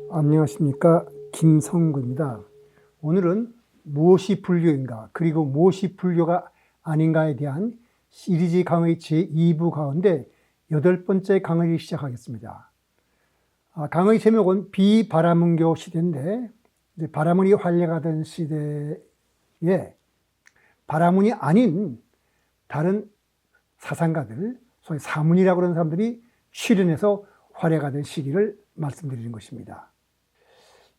안녕하십니까, 김성구입니다. 오늘은 무엇이 불교인가, 그리고 무엇이 불교가 아닌가에 대한 시리즈 강의 제2부 가운데 8번째 강의를 시작하겠습니다. 강의 제목은 비바라문교 시대인데, 이제 바라문이 활약하던 시대에 바라문이 아닌 다른 사상가들, 소위 사문이라고 하는 사람들이 출현해서 활약하던 시기를 말씀드리는 것입니다.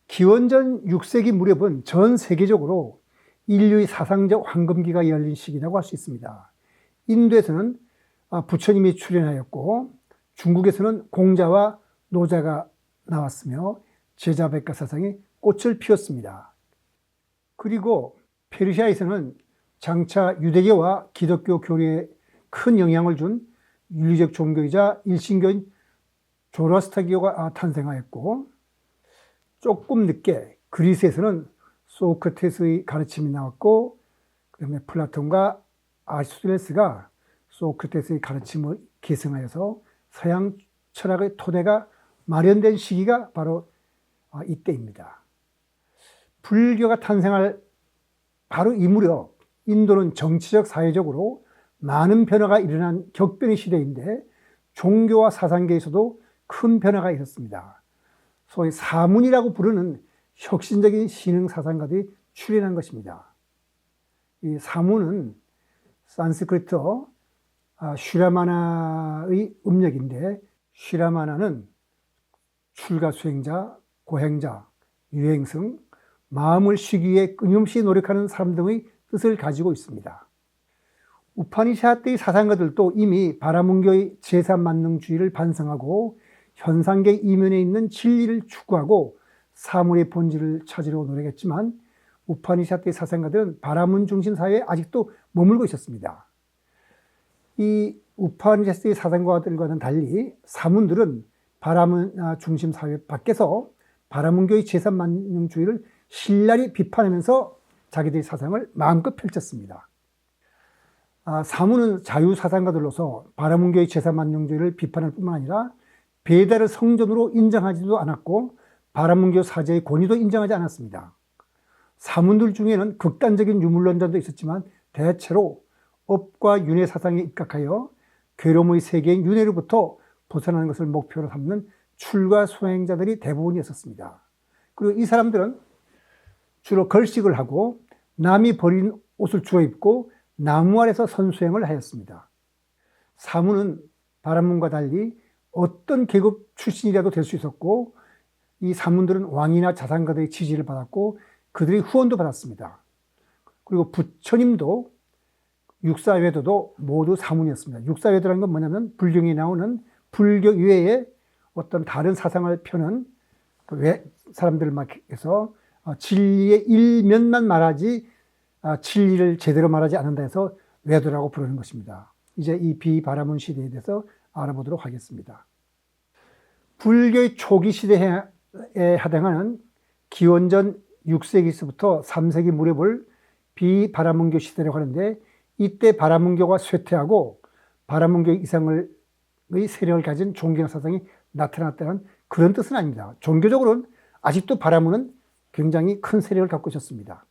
기원전 6세기 무렵은 전 세계적으로 인류의 사상적 황금기가 열린 시기라고 할 수 있습니다. 인도에서는 부처님이 출현하였고, 중국에서는 공자와 노자가 나왔으며 제자백가 사상이 꽃을 피웠습니다. 그리고 페르시아에서는 장차 유대교와 기독교 교리에 큰 영향을 준 윤리적 종교이자 일신교인 조로아스터교가 탄생하였고, 조금 늦게 그리스에서는 소크라테스의 가르침이 나왔고, 그 다음에 플라톤과 아리스토텔레스가 소크라테스의 가르침을 계승하여서 서양 철학의 토대가 마련된 시기가 바로 이때입니다. 불교가 탄생할 바로 이 무렵 인도는 정치적 사회적으로 많은 변화가 일어난 격변의 시대인데, 종교와 사상계에서도 큰 변화가 있었습니다. 소위 사문이라고 부르는 혁신적인 신흥 사상가들이 출현한 것입니다. 이 사문은 산스크리트어 슈라마나의 음력인데, 슈라마나는 출가 수행자, 고행자, 유행성, 마음을 쉬기 위해 끊임없이 노력하는 사람 등의 뜻을 가지고 있습니다. 우파니샤드의 사상가들도 이미 바라문교의 제삼만능주의를 반성하고 현상계 이면에 있는 진리를 추구하고 사물의 본질을 찾으려고 노력했지만, 우파니샤드의 사상가들은 바라문 중심 사회에 아직도 머물고 있었습니다. 이 우파니샤드의 사상가들과는 달리 사문들은 바라문 중심 사회 밖에서 바라문교의 제삼만능주의를 신랄히 비판하면서 자기들의 사상을 마음껏 펼쳤습니다. 사문은 자유사상가들로서 바라문교의 제삼만능주의를 비판할 뿐만 아니라 베다를 성전으로 인정하지도 않았고, 바라문교 사제의 권위도 인정하지 않았습니다. 사문들 중에는 극단적인 유물론자도 있었지만, 대체로 업과 윤회 사상에 입각하여 괴로움의 세계인 윤회로부터 벗어나는 것을 목표로 삼는 출가 수행자들이 대부분이었습니다. 그리고 이 사람들은 주로 걸식을 하고 남이 버린 옷을 주워 입고 나무 아래서 선수행을 하였습니다. 사문은 바라문과 달리 어떤 계급 출신이라도 될 수 있었고, 이 사문들은 왕이나 자산가들의 지지를 받았고 그들의 후원도 받았습니다. 그리고 부처님도 육사외도도 모두 사문이었습니다. 육사외도라는 건 뭐냐면 불경에 나오는 불교 이외에 어떤 다른 사상을 펴는 사람들만 해서 진리의 일면만 말하지 진리를 제대로 말하지 않는다 해서 외도라고 부르는 것입니다. 이제 이 비바라문 시대에 대해서 알아보도록 하겠습니다. 불교의 초기 시대에 해당하는 기원전 6세기서부터 3세기 무렵을 비바라문교 시대라고 하는데, 이때 바라문교가 쇠퇴하고 바라문교 이상의 세력을 가진 종교 사상이 나타났다는 그런 뜻은 아닙니다. 종교적으로는 아직도 바라문은 굉장히 큰 세력을 갖고 있었습니다.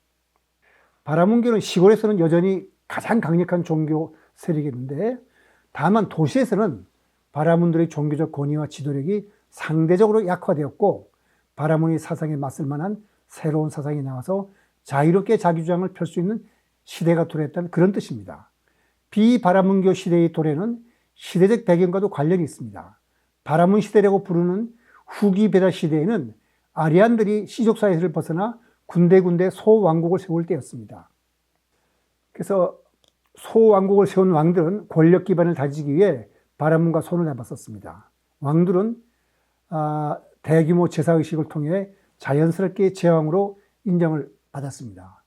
바라문교는 시골에서는 여전히 가장 강력한 종교 세력이었는데, 다만 도시에서는 바라문들의 종교적 권위와 지도력이 상대적으로 약화되었고, 바라문의 사상에 맞설 만한 새로운 사상이 나와서 자유롭게 자기 주장을 펼 수 있는 시대가 도래했다는 그런 뜻입니다. 비바라문교 시대의 도래는 시대적 배경과도 관련이 있습니다. 바라문 시대라고 부르는 후기 베다 시대에는 아리안들이 시족사회를 벗어나 군데군데 소왕국을 세울 때였습니다. 그래서 소왕국을 세운 왕들은 권력 기반을 다지기 위해 바라문과 손을 잡았었습니다. 왕들은 대규모 제사의식을 통해 자연스럽게 제왕으로 인정을 받았습니다.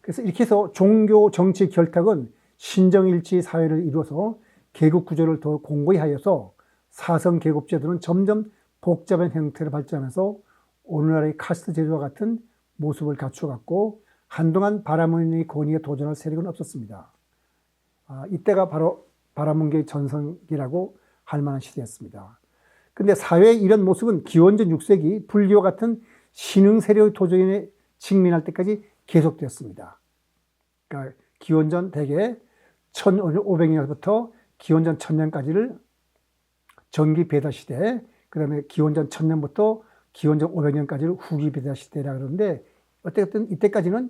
그래서 이렇게 해서 종교 정치 결탁은 신정일치 사회를 이루어서 계급 구조를 더 공고히 하여서 사성 계급 제도는 점점 복잡한 형태로 발전하면서 오늘날의 카스트 제도와 같은 모습을 갖추어갔고, 한동안 바라문의 권위에 도전할 세력은 없었습니다. 이때가 바로 바라문교의 전성기라고 할 만한 시대였습니다. 근데 사회의 이런 모습은 기원전 6세기 불교와 같은 신흥 세력의 도전에 직면할 때까지 계속되었습니다. 그러니까 기원전 대개 1500년부터 기원전 1000년까지를 전기 배다 시대, 그 다음에 기원전 1000년부터 기원전 500년까지를 후기 배다 시대라 그러는데, 어쨌든 이때까지는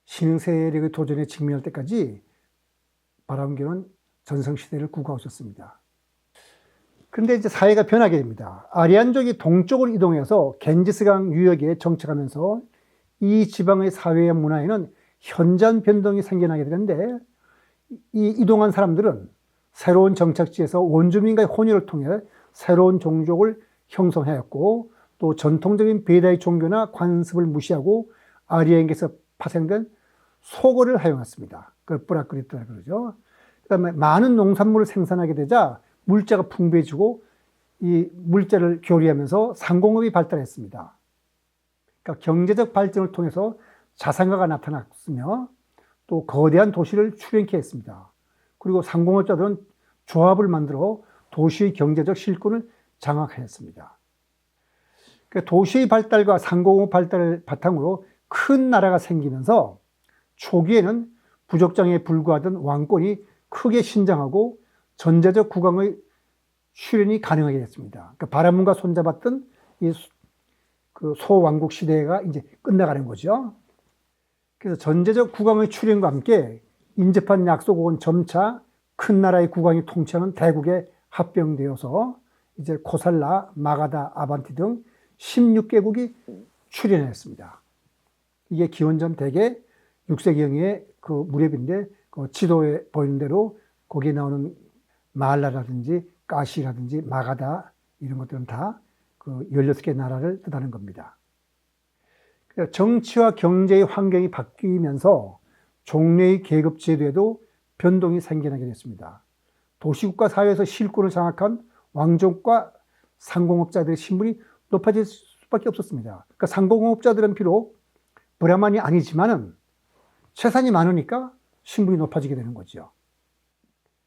신흥 세력의 도전에 직면할 때까지 바라문교는 전성시대를 구가하고 있었습니다. 그런데 이제 사회가 변하게 됩니다. 아리안족이 동쪽으로 이동해서 겐지스강 유역에 정착하면서 이 지방의 사회와 문화에는 현저한 변동이 생겨나게 되는데, 이 이동한 사람들은 새로운 정착지에서 원주민과의 혼혈을 통해 새로운 종족을 형성하였고, 또 전통적인 베다의 종교나 관습을 무시하고 아리안에서 파생된 소고를 사용했습니다. 그걸 뿌라크리트라 그러죠. 그 다음에 많은 농산물을 생산하게 되자 물자가 풍부해지고 이 물자를 교류하면서 상공업이 발달했습니다. 그러니까 경제적 발전을 통해서 자산가가 나타났으며 또 거대한 도시를 출현케 했습니다. 그리고 상공업자들은 조합을 만들어 도시의 경제적 실권을 장악하였습니다. 그러니까 도시의 발달과 상공업 발달을 바탕으로 큰 나라가 생기면서 초기에는 부족장에 불과하던 왕권이 크게 신장하고 전제적 국왕의 출현이 가능하게 됐습니다. 그러니까 바라문과 손잡았던 이 그 소왕국 시대가 이제 끝나가는 거죠. 그래서 전제적 국왕의 출현과 함께 인접한 약소국은 점차 큰 나라의 국왕이 통치하는 대국에 합병되어서 이제 코살라, 마가다, 아반티 등 16개국이 출현했습니다. 이게 기원전 대개 6세기경의 그 무렵인데, 그 지도에 보이는 대로 거기에 나오는 말라라든지 가시라든지 마가다 이런 것들은 다 그 16개 나라를 뜻하는 겁니다. 정치와 경제의 환경이 바뀌면서 종래의 계급 제도에도 변동이 생겨나게 됐습니다. 도시국가 사회에서 실권을 장악한 왕족과 상공업자들의 신분이 높아질 수밖에 없었습니다. 그러니까 상공업자들은 비록 브라만이 아니지만은 재산이 많으니까 신분이 높아지게 되는 거죠.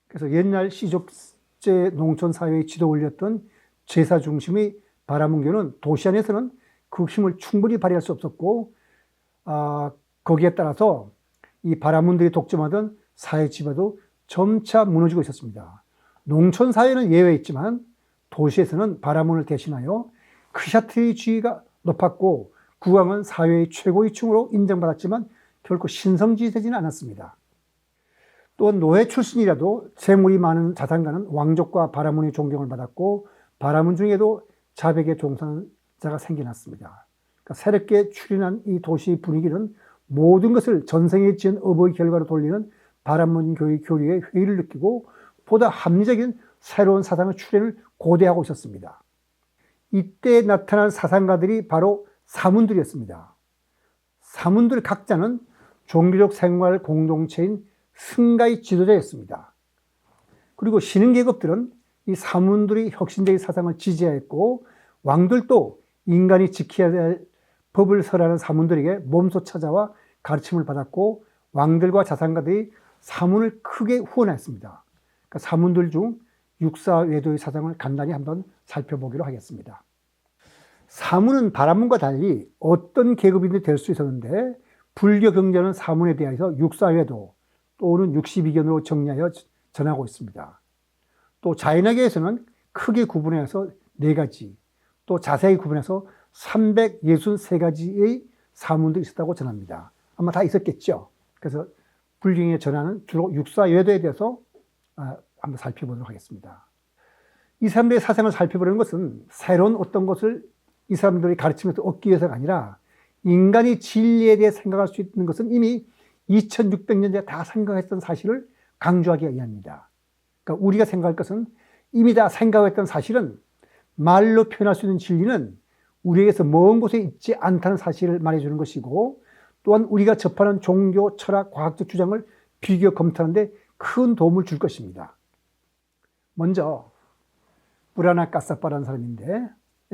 그래서 옛날 시족제 농촌 사회의 지도 올렸던 제사 중심의 바라문교는 도시 안에서는 그 힘을 충분히 발휘할 수 없었고, 거기에 따라서 이 바라문들이 독점하던 사회 지배도 점차 무너지고 있었습니다. 농촌 사회는 예외였지만 도시에서는 바라문을 대신하여 크샤트의 지위가 높았고, 국왕은 사회의 최고의 층으로 인정받았지만 결코 신성지되지는 않았습니다. 또한 노예 출신이라도 재물이 많은 자산가는 왕족과 바라문의 존경을 받았고, 바라문 중에도 자백의 종사자가 생겨났습니다. 그러니까 새롭게 출현한 이 도시 분위기는 모든 것을 전생에 지은 업의 결과로 돌리는 바라문교의 교리에 회의를 느끼고 보다 합리적인 새로운 사상의 출현을 고대하고 있었습니다. 이때 나타난 사상가들이 바로 사문들이었습니다. 사문들 각자는 종교적 생활 공동체인 승가의 지도자였습니다. 그리고 신흥계급들은 이 사문들의 혁신적인 사상을 지지하였고, 왕들도 인간이 지켜야 할 법을 설하는 사문들에게 몸소 찾아와 가르침을 받았고, 왕들과 자산가들이 사문을 크게 후원했습니다. 그러니까 사문들 중 육사외도의 사상을 간단히 한번 살펴보기로 하겠습니다. 사문은 바라문과 달리 어떤 계급이든 될 수 있었는데, 불교 경전은 사문에 대해서 육사외도 또는 육시비견으로 정리하여 전하고 있습니다. 또 자인학에서는 크게 구분해서 4가지, 또 자세히 구분해서 363가지의 사문도 있었다고 전합니다. 아마 다 있었겠죠. 그래서 불경에 전하는 주로 육사외도에 대해서 한번 살펴보도록 하겠습니다. 이 사람들의 사상을 살펴보는 것은 새로운 어떤 것을 이 사람들이 가르치면서 얻기 위해서가 아니라, 인간이 진리에 대해 생각할 수 있는 것은 이미 2600년 전에 다 생각했던 사실을 강조하기 위함입니다. 그러니까 우리가 생각할 것은 이미 다 생각했던 사실은, 말로 표현할 수 있는 진리는 우리에게서 먼 곳에 있지 않다는 사실을 말해주는 것이고, 또한 우리가 접하는 종교, 철학, 과학적 주장을 비교 검토하는 데 큰 도움을 줄 것입니다. 먼저 브라나 까사빠라는 사람인데,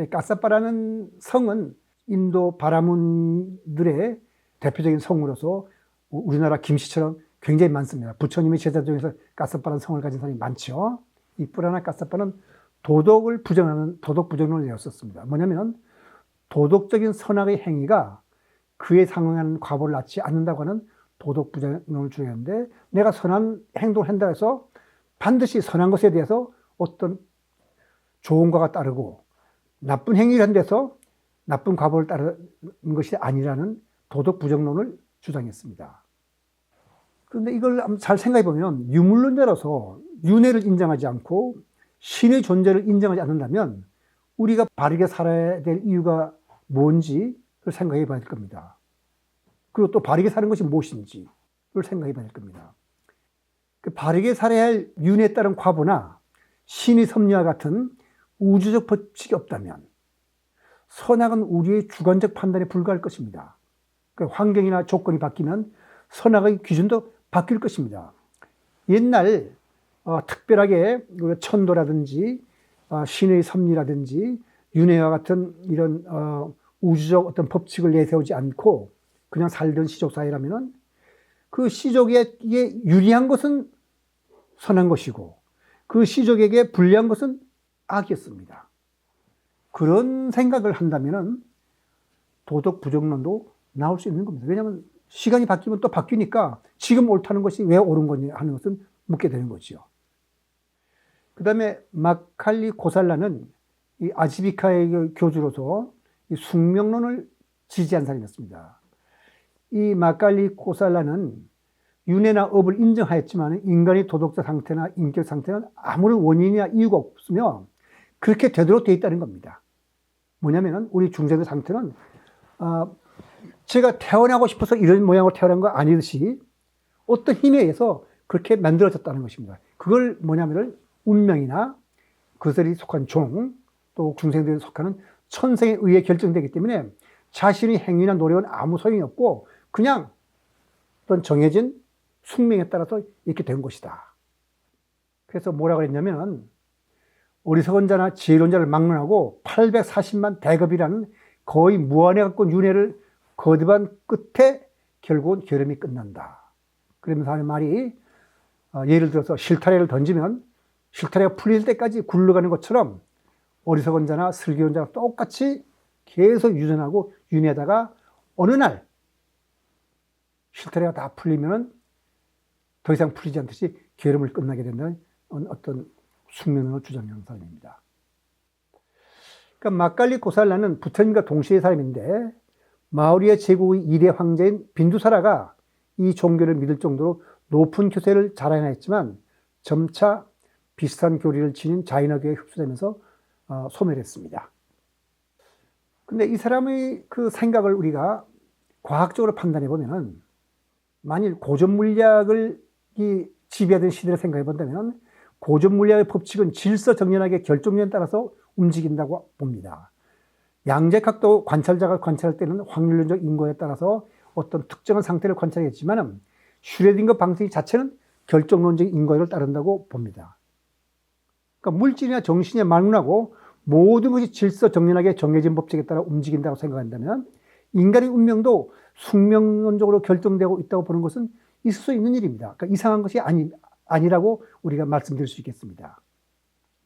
까사빠라는 성은 인도 바라문들의 대표적인 성으로서 우리나라 김씨처럼 굉장히 많습니다. 부처님의 제자 중에서 까사빠라는 성을 가진 사람이 많죠. 이 브라나 까사빠는 도덕을 부정하는 도덕 부정론을 내었었습니다. 뭐냐면 도덕적인 선악의 행위가 그에 상응하는 과보를 낳지 않는다고 하는 도덕 부정론을 주장했는데, 내가 선한 행동을 한다 해서 반드시 선한 것에 대해서 어떤 좋은 과가 따르고 나쁜 행위를 한 데서 나쁜 과보를 따르는 것이 아니라는 도덕 부정론을 주장했습니다. 그런데 이걸 잘 생각해 보면 유물론자로서 윤회를 인정하지 않고 신의 존재를 인정하지 않는다면 우리가 바르게 살아야 될 이유가 뭔지를 생각해 봐야 될 겁니다. 그리고 또 바르게 사는 것이 무엇인지를 생각해 봐야 될 겁니다. 바르게 살아야 할 윤회에 따른 과보나 신의 섭리와 같은 우주적 법칙이 없다면 선악은 우리의 주관적 판단에 불과할 것입니다. 환경이나 조건이 바뀌면 선악의 기준도 바뀔 것입니다. 옛날 특별하게 천도라든지 신의 섭리라든지 윤회와 같은 이런 우주적 어떤 법칙을 내세우지 않고 그냥 살던 시족 사회라면은 그 시족에게 유리한 것은 선한 것이고 그 시족에게 불리한 것은 악이었습니다. 그런 생각을 한다면은 도덕 부정론도 나올 수 있는 겁니다. 왜냐하면 시간이 바뀌면 또 바뀌니까 지금 옳다는 것이 왜 옳은 거냐 하는 것은 묻게 되는 거죠. 그 다음에 마칼리 고살라는 이 아지비카의 교주로서 이 숙명론을 지지한 사람이었습니다. 이 마칼리 고살라는 윤회나 업을 인정하였지만 인간의 도덕적 상태나 인격 상태는 아무런 원인이나 이유가 없으며 그렇게 되도록 되어 있다는 겁니다. 뭐냐면은 우리 중생의 상태는 제가 태어나고 싶어서 이런 모양으로 태어난 거 아니듯이 어떤 힘에 의해서 그렇게 만들어졌다는 것입니다. 그걸 뭐냐면은 운명이나 그들이 속한 종, 또 중생들이 속하는 천생에 의해 결정되기 때문에 자신의 행위나 노력은 아무 소용이 없고 그냥 어떤 정해진 숙명에 따라서 이렇게 된 것이다. 그래서 뭐라 그랬냐면은 어리석은 자나 지혜로운 막론하고 840만 대급이라는 거의 무한에 가까운 윤회를 거듭한 끝에 결국은 결함이 끝난다. 그러면서 하는 말이 예를 들어서 실타래를 던지면 실타래가 풀릴 때까지 굴러가는 것처럼 어리석은 자나 슬기로운 자가 똑같이 계속 유전하고 윤회하다가 어느 날 실타래가 다 풀리면은 더 이상 풀리지 않듯이 결함을 끝나게 된다는 어떤 숙명론을 주장하는 사람입니다. 그러니까 마칼리 고살라는 부처님과 동시의 사람인데 마우리아 제국의 2대 황제인 빈두사라가 이 종교를 믿을 정도로 높은 교세를 자랑했지만 점차 비슷한 교리를 지닌 자인어교에 흡수되면서 소멸했습니다. 근데 이 사람의 그 생각을 우리가 과학적으로 판단해 보면은 만일 고전 물리학을 지배하던 시대를 생각해 본다면 고전 물리학의 법칙은 질서 정연하게 결정론에 따라서 움직인다고 봅니다. 양자각도 관찰자가 관찰할 때는 확률론적 인과에 따라서 어떤 특정한 상태를 관찰했지만 슈레딩거 방식 자체는 결정론적 인과를 따른다고 봅니다. 그러니까 물질이나 정신이 만문하고 모든 것이 질서 정연하게 정해진 법칙에 따라 움직인다고 생각한다면 인간의 운명도 숙명론적으로 결정되고 있다고 보는 것은 있을 수 있는 일입니다. 그러니까 이상한 것이 아니라고 우리가 말씀드릴 수 있겠습니다.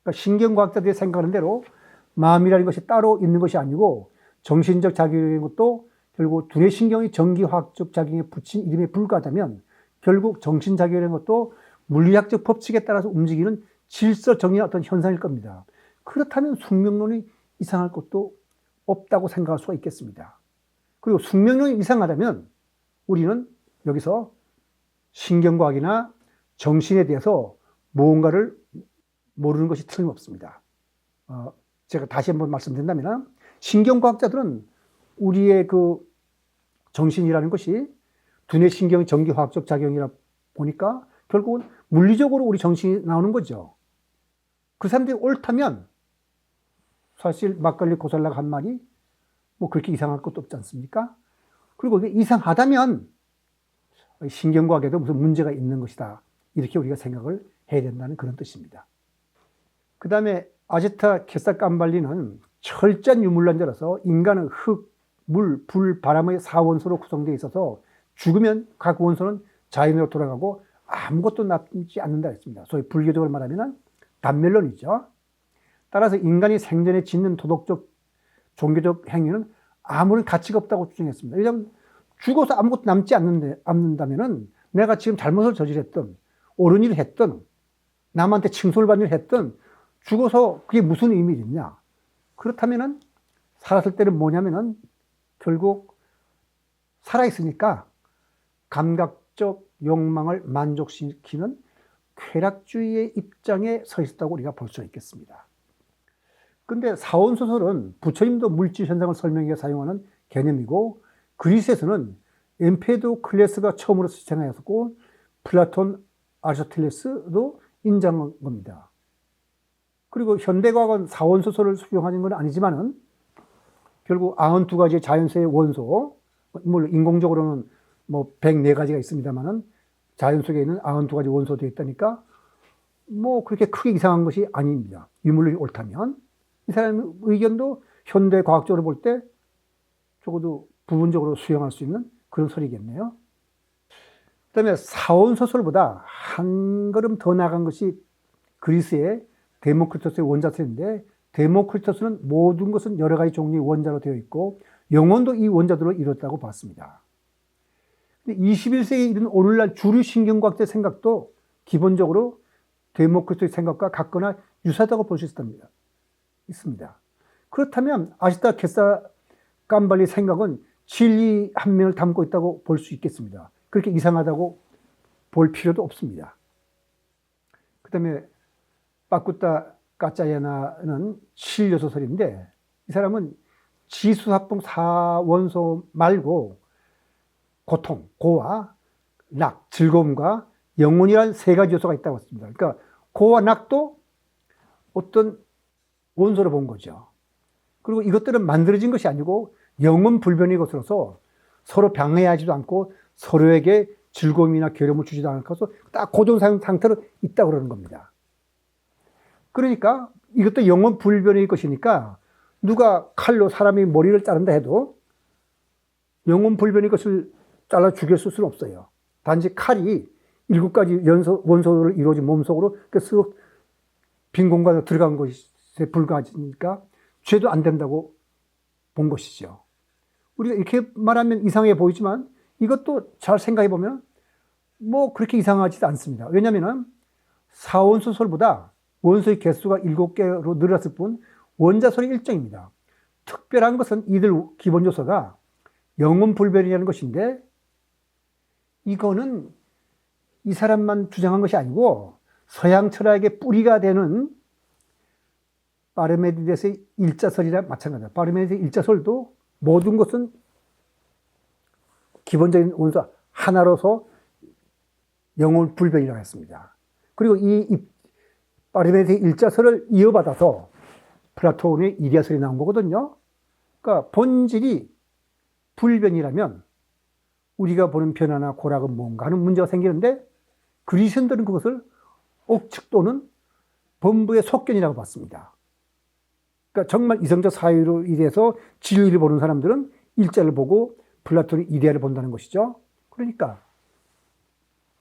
그러니까 신경과학자들이 생각하는 대로 마음이라는 것이 따로 있는 것이 아니고 정신적 작용인 것도 결국 두뇌 신경의 전기화학적 작용에 붙인 이름에 불과하다면 결국 정신작용이라는 것도 물리학적 법칙에 따라서 움직이는 질서정연한 어떤 현상일 겁니다. 그렇다면 숙명론이 이상할 것도 없다고 생각할 수가 있겠습니다. 그리고 숙명론이 이상하다면 우리는 여기서 신경과학이나 정신에 대해서 무언가를 모르는 것이 틀림없습니다. 제가 다시 한번 말씀드린다면 신경과학자들은 우리의 그 정신이라는 것이 두뇌 신경의 전기화학적 작용이라 보니까 결국은 물리적으로 우리 정신이 나오는 거죠. 그 사람들이 옳다면 사실 마칼리 고살라가 한 말이 뭐 그렇게 이상할 것도 없지 않습니까? 그리고 이게 이상하다면 신경과학에도 무슨 문제가 있는 것이다. 이렇게 우리가 생각을 해야 된다는 그런 뜻입니다. 그 다음에 아제타 케사캄발리는 철저한 유물론자로서 인간은 흙, 물, 불, 바람의 4원소로 구성되어 있어서 죽으면 각 원소는 자연으로 돌아가고 아무것도 남지 않는다 했습니다. 소위 불교적으로 말하면 단멸론이죠. 따라서 인간이 생전에 짓는 도덕적, 종교적 행위는 아무런 가치가 없다고 주장했습니다. 왜냐하면 죽어서 아무것도 남지 않는다면은 내가 지금 잘못을 저질했던, 옳은 일을 했던, 남한테 칭송을 받는 일을 했던, 죽어서 그게 무슨 의미가 있냐. 그렇다면은 살았을 때는 뭐냐면은 결국 살아있으니까 감각적 욕망을 만족시키는 쾌락주의의 입장에 서 있었다고 우리가 볼 수 있겠습니다. 근데 사원소설은 부처님도 물질 현상을 설명해 사용하는 개념이고, 그리스에서는 엠페도클레스가 처음으로 시행하였고, 플라톤, 아리스토텔레스도 인정한 겁니다. 그리고 현대과학은 사원소설을 수용하는 건 아니지만은 결국 92가지의 자연수의 원소, 물론 인공적으로는 뭐 104가지가 있습니다만은 자연 속에 있는 92가지 원소도 있다니까 뭐 그렇게 크게 이상한 것이 아닙니다. 유물론이 옳다면. 이 사람의 의견도 현대 과학적으로 볼 때 적어도 부분적으로 수용할 수 있는 그런 소리겠네요. 그 다음에 사원소설보다 한 걸음 더 나간 것이 그리스의 데모크리토스의 원자설인데, 데모크리토스는 모든 것은 여러 가지 종류의 원자로 되어 있고 영혼도 이 원자들로 이뤘다고 봤습니다. 21세기에 이른 오늘날 주류 신경과학자의 생각도 기본적으로 데모크리토스의 생각과 같거나 유사하다고 볼 수 있습니다. 그렇다면 아시타 게사캄발리의 생각은 진리 한 면을 담고 있다고 볼 수 있겠습니다. 그렇게 이상하다고 볼 필요도 없습니다. 그 다음에 빠꾸타 까짜야나는 실려소설인데, 이 사람은 지수합봉 사원소 말고 고통, 고와 낙, 즐거움과 영혼이란 세 가지 요소가 있다고 했습니다. 그러니까 고와 낙도 어떤 원소로 본 거죠. 그리고 이것들은 만들어진 것이 아니고 영혼 불변의 것으로서 서로 방해하지도 않고 서로에게 즐거움이나 괴로움을 주지도 않고서 딱 고정 상태로 있다고 그러는 겁니다. 그러니까 이것도 영혼 불변의 것이니까 누가 칼로 사람의 머리를 자른다 해도 영혼 불변의 것을 잘라 죽일 수는 없어요. 단지 칼이 7가지 원소를 이루어진 몸속으로 쓱 빈 공간에 들어간 것에 불과하니까 죄도 안 된다고 본 것이죠. 우리가 이렇게 말하면 이상해 보이지만 이것도 잘 생각해 보면 뭐 그렇게 이상하지도 않습니다. 왜냐하면 사원소설보다 원소의 개수가 7개로 늘었을 뿐 원자설이 일정입니다. 특별한 것은 이들 기본 요소가 영혼 불변이라는 것인데, 이거는 이 사람만 주장한 것이 아니고 서양 철학의 뿌리가 되는 파르메니데스의 일자설이랑 마찬가지입니다. 파르메니데스의 일자설도 모든 것은 기본적인 원소 하나로서 영혼 불변이라고 했습니다. 그리고 이 파르메니데스의 일자설을 이어받아서 플라톤의 이데아설이 나온 거거든요. 그러니까 본질이 불변이라면 우리가 보는 변화나 고락은 뭔가 하는 문제가 생기는데, 그리스인들은 그것을 억측 또는 범부의 속견이라고 봤습니다. 그러니까 정말 이성적 사유로 인해서 진리를 보는 사람들은 일자를 보고 플라톤의 이데아를 본다는 것이죠. 그러니까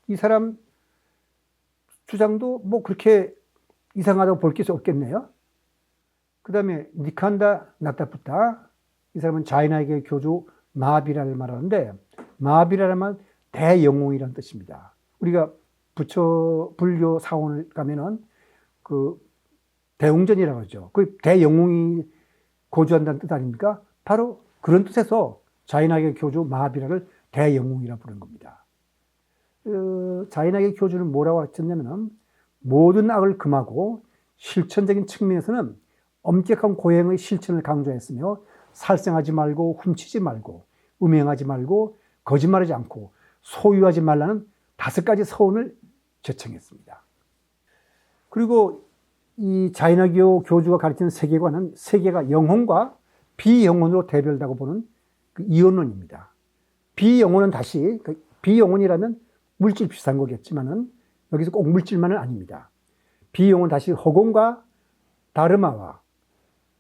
이 사람 주장도 뭐 그렇게 이상하다고 볼 게 없겠네요. 그 다음에 니칸다 나타푸타, 이 사람은 자이나계 교주 마하비라를 말하는데, 마하비라는 말 대영웅이라는 뜻입니다. 우리가 불교 사원을 가면은 그 대웅전이라고 하죠. 그 대영웅이 고주한다는 뜻 아닙니까? 바로 그런 뜻에서 자이나계 교주 마하비라를 대영웅이라고 부르는 겁니다. 자이나계 교주는 뭐라고 하셨냐면은 모든 악을 금하고 실천적인 측면에서는 엄격한 고행의 실천을 강조했으며, 살생하지 말고 훔치지 말고 음행하지 말고 거짓말하지 않고 소유하지 말라는 5가지 서원을 제청했습니다. 그리고 이 자이나교 교주가 가르치는 세계관은 세계가 영혼과 비영혼으로 대별되고 보는 그 이원론입니다. 비영혼은 다시, 비영혼이라면 물질 비슷한 거겠지만은 여기서 꼭 물질만은 아닙니다. 비영혼 다시 허공과 다르마와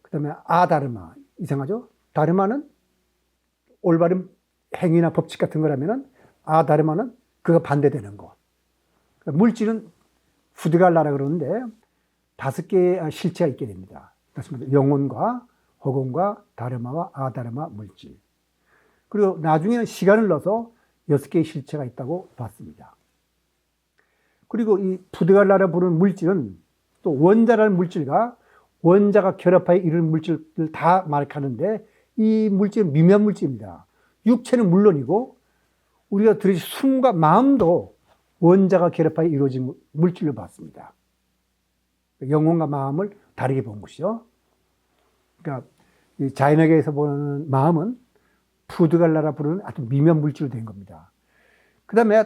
그 다음에 아다르마, 이상하죠? 다르마는 올바른 행위나 법칙 같은 거라면은 아다르마는 그가 반대되는 거. 그러니까 물질은 후드갈라라 그러는데, 5개의 실체가 있게 됩니다. 그렇습니다. 영혼과 허공과 다르마와 아다르마 물질. 그리고 나중에는 시간을 넣어서 6개의 실체가 있다고 봤습니다. 그리고 이 푸드갈라라 부르는 물질은 또 원자라는 물질과 원자가 결합하여 이루는 물질을 다 말하는데 이 물질은 미묘한 물질입니다. 육체는 물론이고 우리가 들으신 숨과 마음도 원자가 결합하여 이루어진 물질로 봤습니다. 영혼과 마음을 다르게 본 것이죠. 그러니까 이 자연학에서 보는 마음은 푸드갈라라 부르는 아주 미묘한 물질로 된 겁니다. 그 다음에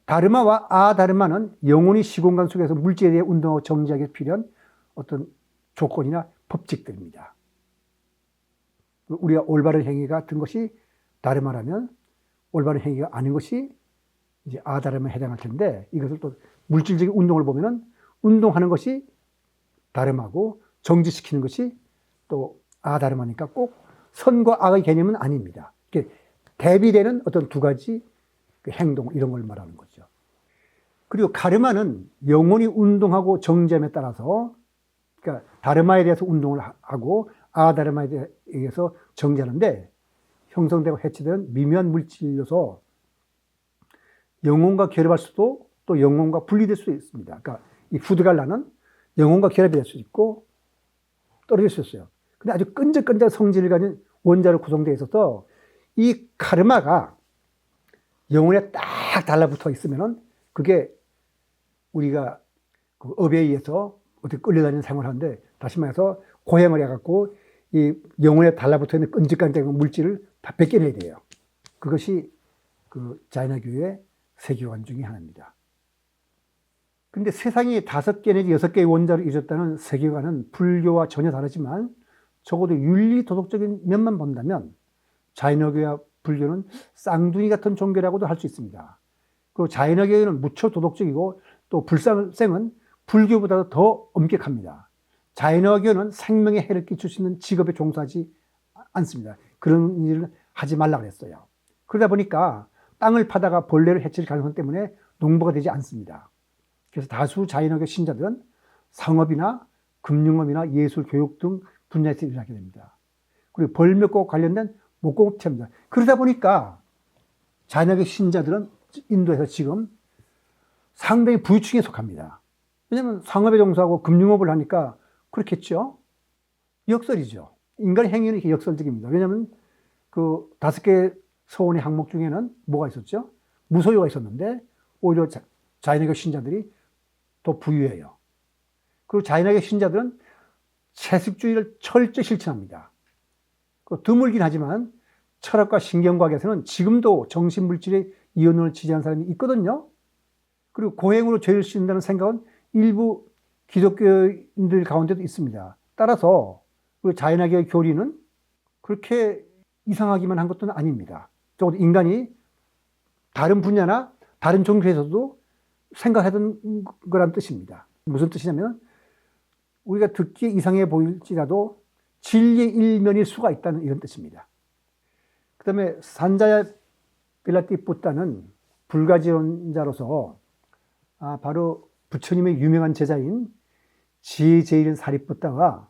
다르마와 아다르마는 영혼이 시공간 속에서 물질에 대해 운동하고 정지하기 위해 필요한 어떤 조건이나 법칙들입니다. 우리가 올바른 행위가 든 것이 다르마라면 올바른 행위가 아닌 것이 이제 아다르마에 해당할 텐데 이것을 또 물질적인 운동을 보면은 운동하는 것이 다르마고 정지시키는 것이 또 아다르마니까 꼭 선과 악의 개념은 아닙니다. 대비되는 어떤 두 가지 행동 이런 걸 말하는 거죠. 그리고 가르마는 영혼이 운동하고 정지함에 따라서 그러니까 다르마에 대해서 운동을 하고 아다르마에 대해서 정지하는데 형성되고 해체되는 미묘한 물질로서 영혼과 결합할 수도 또 영혼과 분리될 수도 있습니다. 그러니까 이 푸드갈라는 영혼과 결합이 될 수 있고 떨어질 수 있어요. 근데 아주 끈적끈적 성질을 가진 원자로 구성되어 있어서 이 카르마가 영혼에 딱 달라붙어 있으면은 그게 우리가 그 업에 의해서 어떻게 끌려다니는 생활을 하는데 다시 말해서 고행을 해갖고 이 영혼에 달라붙어 있는 끈적끈적한 물질을 다 벗겨내야 돼요. 그것이 그 자이나교의 세계관 중에 하나입니다. 근데 세상이 5개 내지 6개의 원자로 이루어졌다는 세계관은 불교와 전혀 다르지만 적어도 윤리 도덕적인 면만 본다면 자이나교와 불교는 쌍둥이 같은 종교라고도 할 수 있습니다. 그리고 자이나교는 무척 도덕적이고 또 불상생은 불교보다 더 엄격합니다. 자이나교는 생명에 해를 끼칠 수 있는 직업에 종사하지 않습니다. 그런 일을 하지 말라 그랬어요. 그러다 보니까 땅을 파다가 벌레를 해칠 가능성 때문에 농부가 되지 않습니다. 그래서 다수 자이나교 신자들은 상업이나 금융업이나 예술, 교육 등 분야에서 일을 하게 됩니다. 그리고 벌목과 관련된 목공업체입니다. 그러다 보니까 자이나교 신자들은 인도에서 지금 상당히 부유층에 속합니다. 왜냐하면 상업에 종사하고 금융업을 하니까 그렇겠죠. 역설이죠. 인간의 행위는 이렇게 역설적입니다. 왜냐하면 그 5개 서원의 항목 중에는 뭐가 있었죠? 무소유가 있었는데 오히려 자이나교 신자들이 더 부유해요. 그리고 자이나교 신자들은 채식주의를 철저히 실천합니다. 드물긴 하지만 철학과 신경과학에서는 지금도 정신물질의 이혼을 지지하는 사람이 있거든요. 그리고 고행으로 죄를 씻는다는 생각은 일부 기독교인들 가운데도 있습니다. 따라서 자이나교의 교리는 그렇게 이상하기만 한 것도 아닙니다. 적어도 인간이 다른 분야나 다른 종교에서도 생각하던 거란 뜻입니다. 무슨 뜻이냐면 우리가 듣기에 이상해 보일지라도 진리의 일면일 수가 있다는 이런 뜻입니다. 그 다음에 산자야 벨라티푸타는 불가지론자로서 바로 부처님의 유명한 제자인 지제일 사리푸타와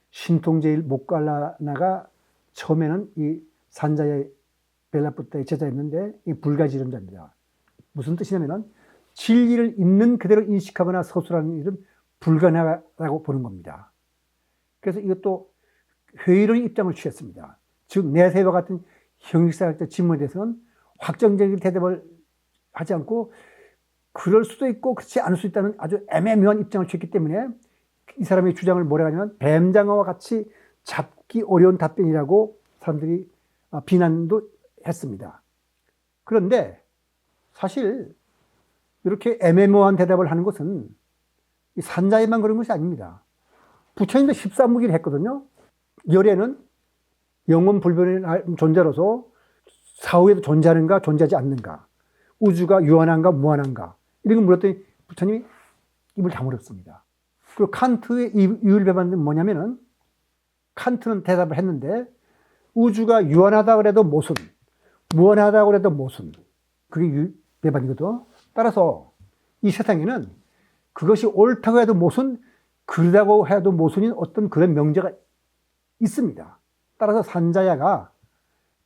신통제일 모갈라나가 처음에는 이 산자야 벨라푸타의 제자였는데 이 불가지론자입니다. 무슨 뜻이냐면 진리를 있는 그대로 인식하거나 서술하는 일은 불가능하다고 보는 겁니다. 그래서 이것도 회의론의 입장을 취했습니다. 즉 내세와 같은 형식사학적 질문에 대해서는 확정적인 대답을 하지 않고 그럴 수도 있고 그렇지 않을 수 있다는 아주 애매모호한 입장을 취했기 때문에 이 사람의 주장을 뭐라고 하냐면 뱀장어와 같이 잡기 어려운 답변이라고 사람들이 비난도 했습니다. 그런데 사실 이렇게 애매모호한 대답을 하는 것은 산자에만 그런 것이 아닙니다. 부처님도 13무기를 했거든요. 열애는 영원 불변의 존재로서 사후에도 존재하는가 존재하지 않는가, 우주가 유한한가 무한한가 이런 걸 물었더니 부처님이 입을 다물었습니다. 그리고 칸트의 유일배반은 뭐냐면은 칸트는 대답을 했는데 우주가 유한하다 그래도 모순, 무한하다 그래도 모순, 그게 배반이거든. 따라서 이 세상에는 그것이 옳다고 해도 모순, 그러다고 해도 모순인 어떤 그런 명제가 있습니다. 따라서 산자야가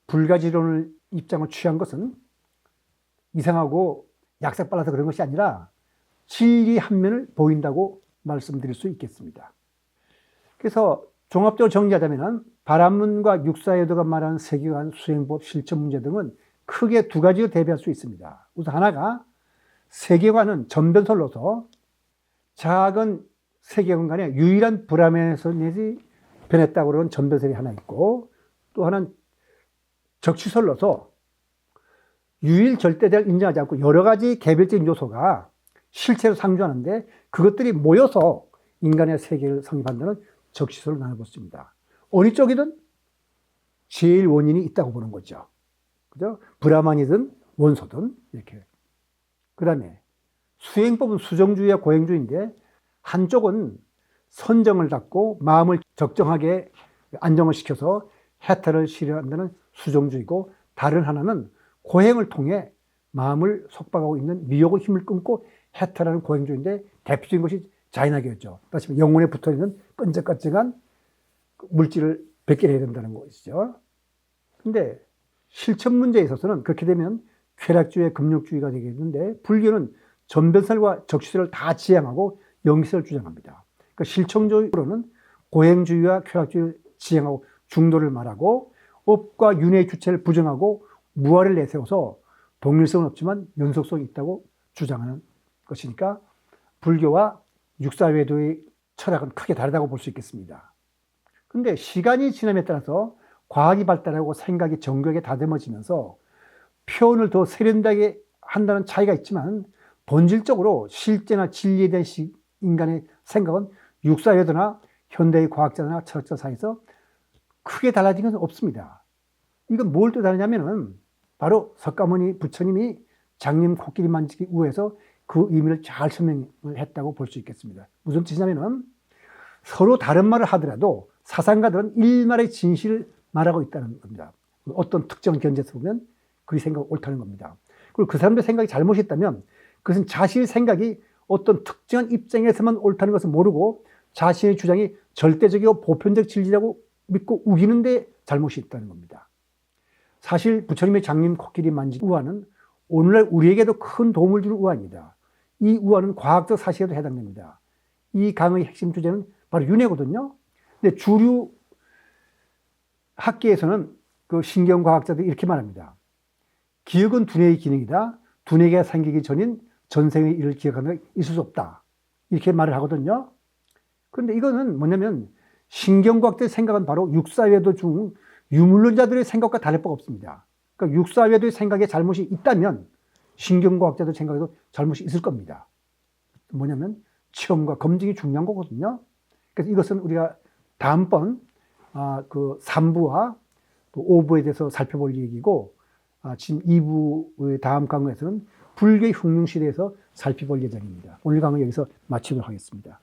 불가지론을 입장을 취한 것은 이상하고 약삭 빨라서 그런 것이 아니라 진리 한 면을 보인다고 말씀드릴 수 있겠습니다. 그래서 종합적으로 정리하자면 바람문과 육사여도가 말하는 세계관, 수행법, 실천 문제 등은 크게 두 가지로 대비할 수 있습니다. 우선 하나가 세계관은 전변설로서 작은 세계관 간에 유일한 불암에서 변했다고 그러는 전변설이 하나 있고, 또 하나는 적시설로서 유일 절대자를 인정하지 않고 여러 가지 개별적인 요소가 실체로 상주하는데 그것들이 모여서 인간의 세계를 성립한다는 적시설로 나눠봤습니다. 어느 쪽이든 제일 원인이 있다고 보는 거죠. 그죠? 브라만이든 원소든 이렇게. 그 다음에 수행법은 수정주의와 고행주의인데 한쪽은 선정을 닫고 마음을 적정하게 안정을 시켜서 해탈을 실현한다는 수정주의고, 다른 하나는 고행을 통해 마음을 속박하고 있는 미혹의 힘을 끊고 해탈하는 고행주의인데 대표적인 것이 자인학이었죠. 다시 말해 영혼에 붙어있는 끈적끈적한 물질을 벗겨내야 된다는 것이죠. 근데 실천 문제에 있어서는 그렇게 되면 쾌락주의와 금욕주의가 되겠는데, 불교는 전변설과 적시설을 다 지향하고 영시설을 주장합니다. 그러니까 실천적으로는 고행주의와 쾌락주의를 지향하고 중도를 말하고, 업과 윤회의 주체를 부정하고 무아를 내세워서 동일성은 없지만 연속성이 있다고 주장하는 것이니까 불교와 육사외도의 철학은 크게 다르다고 볼 수 있겠습니다. 그런데 시간이 지남에 따라서 과학이 발달하고 생각이 정교하게 다듬어지면서 표현을 더 세련되게 한다는 차이가 있지만, 본질적으로 실제나 진리에 대한 인간의 생각은 육사외도나 현대의 과학자나 철학자 사이에서 크게 달라진 것은 없습니다. 이건 뭘 뜻하느냐면은 바로 석가모니 부처님이 장님 코끼리 만지기 우에서 그 의미를 잘 설명을 했다고 볼 수 있겠습니다. 무슨 뜻이냐면은 서로 다른 말을 하더라도 사상가들은 일말의 진실을 말하고 있다는 겁니다. 어떤 특정 견제에서 보면 그 생각이 옳다는 겁니다. 그리고 그 사람들의 생각이 잘못이었다면 그것은 자신의 생각이 어떤 특정한 입장에서만 옳다는 것을 모르고 자신의 주장이 절대적이고 보편적 진리라고 믿고 우기는데 잘못이 있다는 겁니다. 사실 부처님의 장님 코끼리 만지기 우화는 오늘날 우리에게도 큰 도움을 주는 우화입니다. 이 우화는 과학적 사실에도 해당됩니다. 이 강의 핵심 주제는 바로 윤회거든요. 근데 주류 학계에서는 그 신경과학자들이 이렇게 말합니다. 기억은 두뇌의 기능이다. 두뇌가 생기기 전인 전생의 일을 기억하는 게 있을 수 없다. 이렇게 말을 하거든요. 그런데 이거는 뭐냐면 신경과학자의 생각은 바로 육사외도 중 유물론자들의 생각과 다를 바가 없습니다. 그러니까 육사외도의 생각에 잘못이 있다면 신경과학자들 생각에도 잘못이 있을 겁니다. 뭐냐면 체험과 검증이 중요한 거거든요. 그래서 이것은 우리가 다음번 그 3부와 또 5부에 대해서 살펴볼 얘기고, 지금 2부의 다음 강의에서는 불교의 흉흉시대에서 살펴볼 예정입니다. 오늘 강의 여기서 마치도록 하겠습니다.